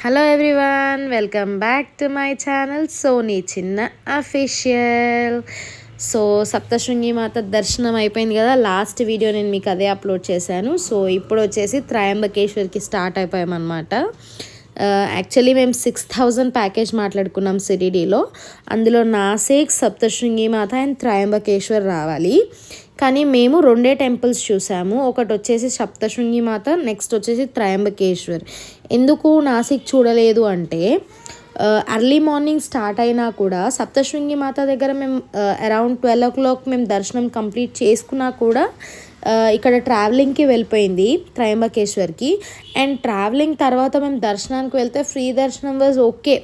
Hello everyone, welcome back to my channel Soni Chinna official. So Saptashrungi Mata దర్శనం అయిపోయింది కదా, లాస్ట్ వీడియో నేను మీకు అదే అప్లోడ్ చేశాను. సో ఇప్పుడు వచ్చేసి త్రయంబకేశ్వర్కి స్టార్ట్ అయిపోయామన్నమాట. యాక్చువల్లీ మేము 6,000 ప్యాకేజ్ మాట్లాడుకున్నాం సిరిడీలో. అందులో నాసిక్, సప్తశృంగి మాత అండ్ త్రయంబకేశ్వర్ రావాలి. కానీ మేము రెండే టెంపుల్స్ చూసాము. ఒకటి వచ్చేసి సప్తశృంగి మాత, నెక్స్ట్ వచ్చేసి త్రయంబకేశ్వర్. ఎందుకు నాసిక్ చూడలేదు అంటే అర్లీ మార్నింగ్ స్టార్ట్ అయినా కూడా సప్తశృంగి మాత దగ్గర మేము అరౌండ్ 12 o'clock మేము దర్శనం కంప్లీట్ చేసుకున్నా కూడా ఇక్కడ ట్రావెలింగ్కి వెళ్ళిపోయింది త్రయంబకేశ్వర్కి. అండ్ ట్రావెలింగ్ తర్వాత మేము దర్శనానికి వెళ్తే ఫ్రీ దర్శనం వాజ్ ఓకే,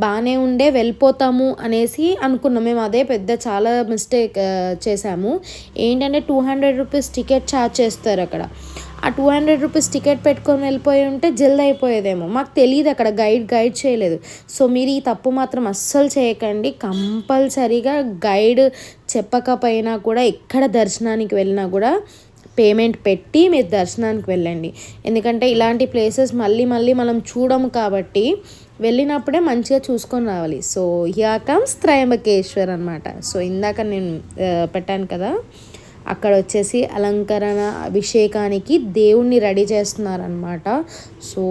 బాగానే ఉండే, వెళ్ళిపోతాము అనేసి అనుకున్నాం. మేము అదే పెద్ద చాలా మిస్టేక్ చేసాము. ఏంటంటే 200 రూపీస్ టికెట్ ఛార్జ్ చేస్తారు అక్కడ. ఆ 200 రూపీస్ టికెట్ పెట్టుకొని వెళ్ళిపోయి ఉంటే జల్ది అయిపోయేదేమో. మాకు తెలియదు, అక్కడ గైడ్ చేయలేదు. సో మీరు ఈ తప్పు మాత్రం అస్సలు చేయకండి. కంపల్సరీగా గైడ్ చెప్పకపోయినా కూడా ఎక్కడ దర్శనానికి వెళ్ళినా కూడా పేమెంట్ పెట్టి మీరు దర్శనానికి వెళ్ళండి. ఎందుకంటే ఇలాంటి ప్లేసెస్ మళ్ళీ మనం చూడము కాబట్టి వెళ్ళినప్పుడే మంచిగా చూసుకొని రావాలి. సో హియర్ కమ్స్ త్రయంబకేశ్వర్ అనమాట. సో ఇందాక నేను పెట్టాను కదా, అక్కడ వచ్చేసి అలంకరణ అభిషేకానికి దేవుణ్ణి రెడీ చేస్తున్నారనమాట. So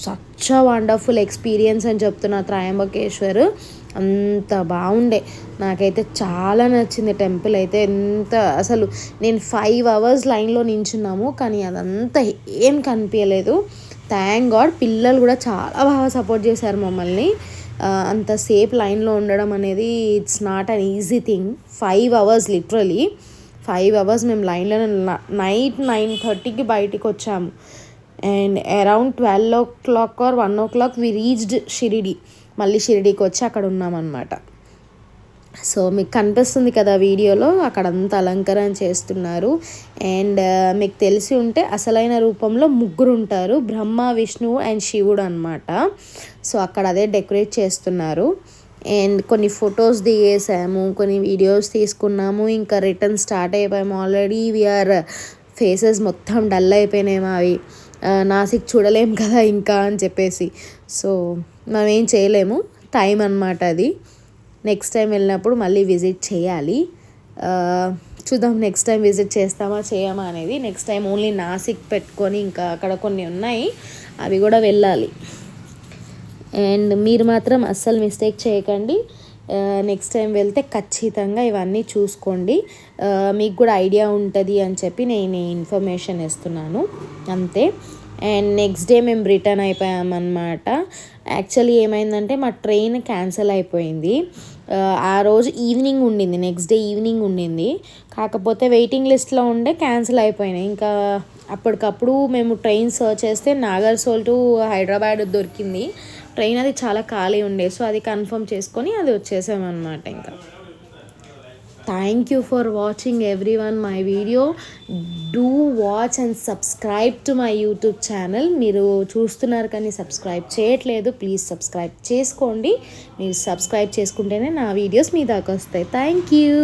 such a wonderful experience అని చెప్తున్నా. త్రయంబకేశ్వర్ అంత బాగుండే, నాకైతే చాలా నచ్చింది టెంపుల్ అయితే. ఎంత అసలు నేను 5 hours లైన్లో నించున్నాము, కానీ అదంతా ఏం కనిపించలేదు. Thank God. పిల్లలు కూడా చాలా బాగా సపోర్ట్ చేశారు మమ్మల్ని. అంతసేపు లైన్లో ఉండడం అనేది it's not an easy thing. 5 hours, literally 5 hours మేము లైన్లో. నైట్ 9:30కి బయటికి వచ్చాము. And around 12 o'clock or 1 o'clock we reached Shirdi. మళ్ళీ షిరిడీకి వచ్చి అక్కడ ఉన్నామన్నమాట. సో మీకు కనిపిస్తుంది కదా వీడియోలో, అక్కడంతా అలంకరణ చేస్తున్నారు. అండ్ మీకు తెలిసి ఉంటే అసలైన రూపంలో 3 ఉంటారు, బ్రహ్మ, విష్ణువు అండ్ శివుడు అనమాట. సో అక్కడ అదే డెకరేట్ చేస్తున్నారు. అండ్ కొన్ని ఫొటోస్ దిగేసాము, కొన్ని వీడియోస్ తీసుకున్నాము. ఇంకా రిటర్న్ స్టార్ట్ అయిపోయాము. ఆల్రెడీ వీఆర్ ఫేసెస్ మొత్తం డల్ అయిపోయినాయి మావి. నాసిక్ చూడలేము కదా ఇంకా అని చెప్పేసి. సో మనం ఏం చేయలేము, టైం అన్నమాట అది. నెక్స్ట్ టైం వెళ్ళినప్పుడు మళ్ళీ విజిట్ చేయాలి. చూద్దాం నెక్స్ట్ టైం విజిట్ చేస్తామా చేయమా అనేది. నెక్స్ట్ టైం ఓన్లీ నాసిక్ పెట్టుకొని ఇంకా అక్కడ కొన్ని ఉన్నాయి, అవి కూడా వెళ్ళాలి. అండ్ మీరు మాత్రం అస్సలు మిస్టేక్ చేయకండి. నెక్స్ట్ టైం వెళ్తే ఖచ్చితంగా ఇవన్నీ చూసుకోండి. మీకు కూడా ఐడియా ఉంటుంది అని చెప్పి నేను ఇన్ఫర్మేషన్ ఇస్తున్నాను అంతే. అండ్ నెక్స్ట్ డే మేము రిటర్న్ అయిపోయామన్నమాట. యాక్చువల్లీ ఏమైందంటే మా ట్రైన్ క్యాన్సిల్ అయిపోయింది. ఆ రోజు ఈవినింగ్ ఉండింది, నెక్స్ట్ డే ఈవినింగ్ ఉండింది. కాకపోతే వెయిటింగ్ లిస్ట్లో ఉండే క్యాన్సిల్ అయిపోయినాయి. ఇంకా అప్పటికప్పుడు మేము ట్రైన్ సర్చ్ చేస్తే నాగర్సోల్ టు హైదరాబాద్ దొరికింది ట్రైన్. అది చాలా ఖాళీ ఉండే, సో అది కన్ఫర్మ్ చేసుకొని అది వచ్చేసామన్నమాట. ఇంకా thank you for watching everyone my video. Do watch and subscribe to my YouTube channel. మీరు చూస్తున్నారు కానీ సబ్స్క్రైబ్ చేయట్లేదు, ప్లీజ్ సబ్స్క్రైబ్ చేసుకోండి. మీరు సబ్స్క్రైబ్ చేసుకుంటేనే నా వీడియోస్ మీ దాకా వస్తాయి. Thank you.